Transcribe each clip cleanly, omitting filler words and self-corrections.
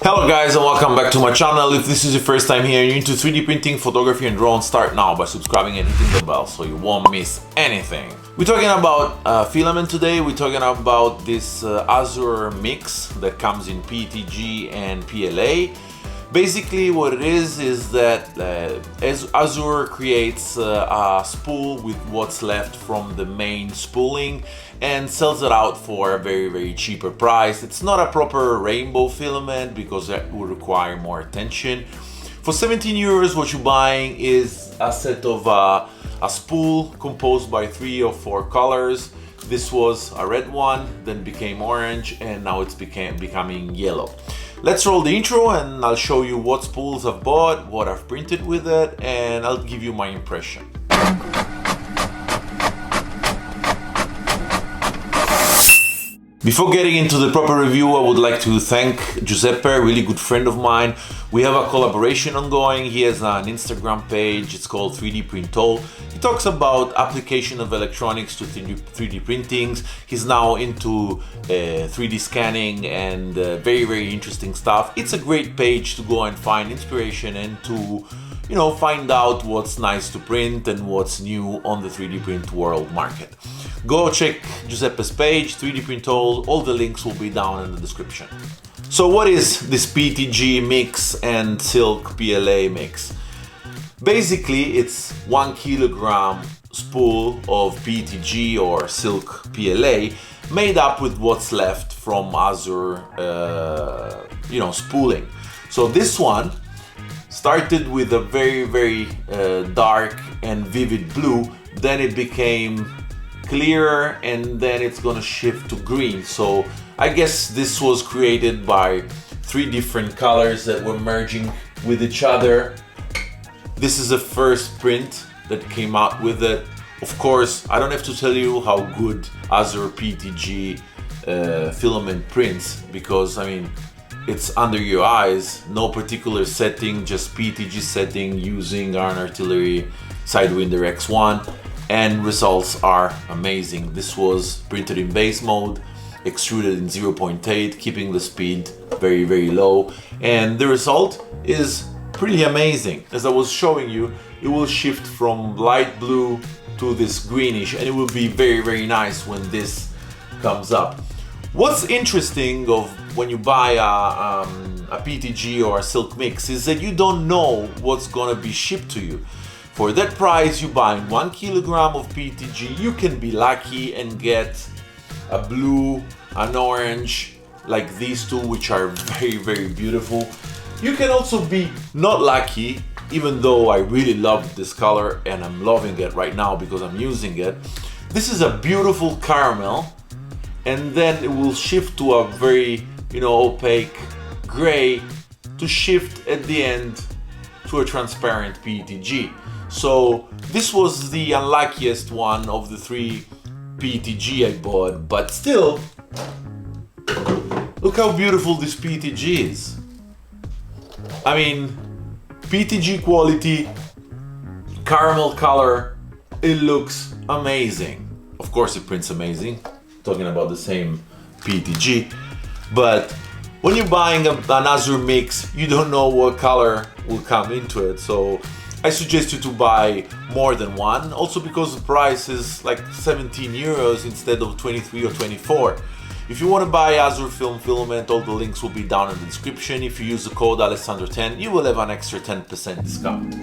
Hello guys and welcome back to my channel. If this is your first time here and you're into 3D printing, photography and drones, start now by subscribing and hitting the bell so you won't miss anything. We're talking about filament today. We're talking about this Azure mix that comes in Petg and PLA. Basically what it is that as Azure creates a spool with what's left from the main spooling and sells it out for a very cheaper price. It's not a proper rainbow filament because that would require more attention. For 17 euros what you're buying is a set of a spool composed by 3 or 4 colors. This was a red one, then became orange, and now it's becoming yellow. Let's roll the intro and I'll show you what spools I've bought, what I've printed with it, and I'll give you my impression. Before getting into the proper review, I would like to thank Giuseppe, a really good friend of mine. We have a collaboration ongoing. He has an Instagram page, it's called 3D Printol. He talks about application of electronics to 3D printings. He's now into 3D scanning and very interesting stuff. It's a great page to go and find inspiration and to find out what's nice to print and what's new on the 3D print world market. Go check Giuseppe's page, 3D Printol, all the links will be down in the description. So what is this PTG mix and silk PLA mix? Basically it's 1 kilogram spool of PTG or silk PLA made up with what's left from Azure spooling. So this one started with a very dark and vivid blue, then it became clearer, and then it's gonna shift to green. So I guess this was created by 3 different colors that were merging with each other. This is the first print that came out with it. Of course, I don't have to tell you how good Azure PTG filament prints, because I mean, it's under your eyes, no particular setting, just PTG setting using Iron Artillery Sidewinder X1, and results are amazing. This was printed in base mode, extruded in 0.8, keeping the speed very low, and the result is pretty amazing. As I was showing you, it will shift from light blue to this greenish, and it will be very nice when this comes up. What's interesting of when you buy a PTG or a silk mix is that you don't know what's gonna be shipped to you. For that price, you buy 1 kilogram of PTG, you can be lucky and get a blue, an orange, like these two, which are very beautiful. You can also be not lucky, even though I really love this color and I'm loving it right now because I'm using it. This is a beautiful caramel, and then it will shift to a very opaque gray to shift at the end to a transparent PTG. So this was the unluckiest one of the 3 PTG I bought, but still, look how beautiful this PTG is. I mean, PTG quality, caramel color, it looks amazing. Of course it prints amazing, talking about the same PTG, but when you're buying an Azure mix, you don't know what color will come into it, so I suggest you to buy more than one, also because the price is like 17 euros instead of 23 or 24. If you want to buy Azure Film filament, all the links will be down in the description. If you use the code Alessandro10, you will have an extra 10% discount.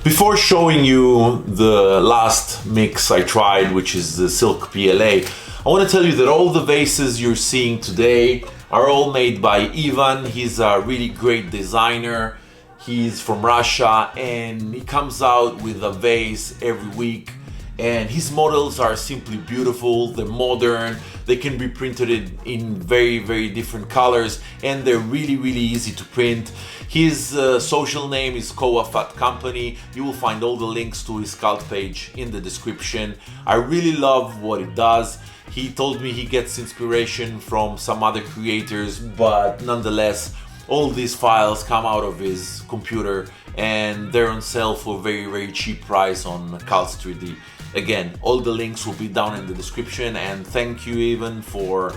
Before showing you the last mix I tried, which is the silk PLA, I want to tell you that all the vases you're seeing today are all made by Ivan. He's a really great designer. He's from Russia and he comes out with a vase every week, and his models are simply beautiful. They're modern, they can be printed in very different colors, and they're really easy to print. His social name is Koa Fat Company. You will find all the links to his cult page in the description. I really love what he does. He told me he gets inspiration from some other creators, but nonetheless all these files come out of his computer and they're on sale for very cheap price on Calc 3D. Again, all the links will be down in the description, and thank you even for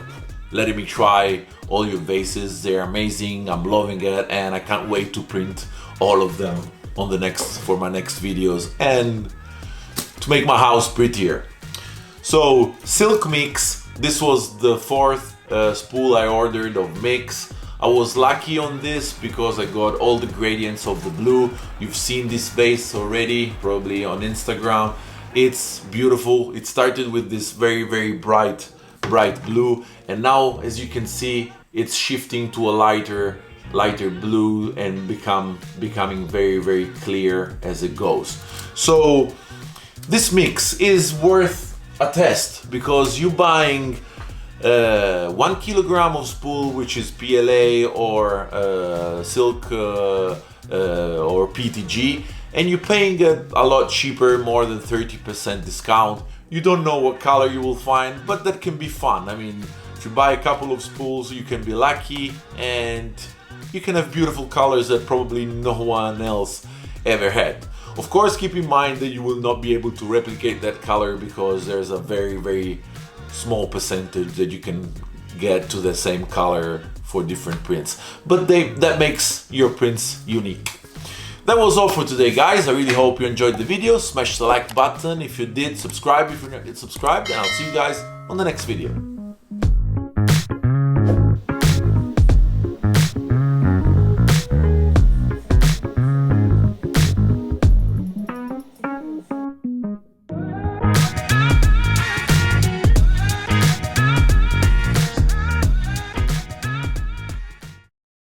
letting me try all your vases. They're amazing, I'm loving it, and I can't wait to print all of them on for my next videos and to make my house prettier. So silk mix, this was the fourth spool I ordered of mix. I was lucky on this because I got all the gradients of the blue. You've seen this vase already, probably on Instagram. It's beautiful. It started with this very bright blue, and now, as you can see, it's shifting to a lighter blue and becoming very clear as it goes. So this mix is worth a test because you buying 1 kilogram of spool, which is PLA or silk or Petg, and you're paying a lot cheaper, more than 30% discount. You don't know what color you will find, but that can be fun. I mean, if you buy a couple of spools, you can be lucky and you can have beautiful colors that probably no one else ever had. Of course, keep in mind that you will not be able to replicate that color because there's a very small percentage that you can get to the same color for different prints, but that makes your prints unique. That was all for today, guys. I really hope you enjoyed the video. Smash the like button if you did, subscribe if you're not yet subscribed, and I'll see you guys on the next video.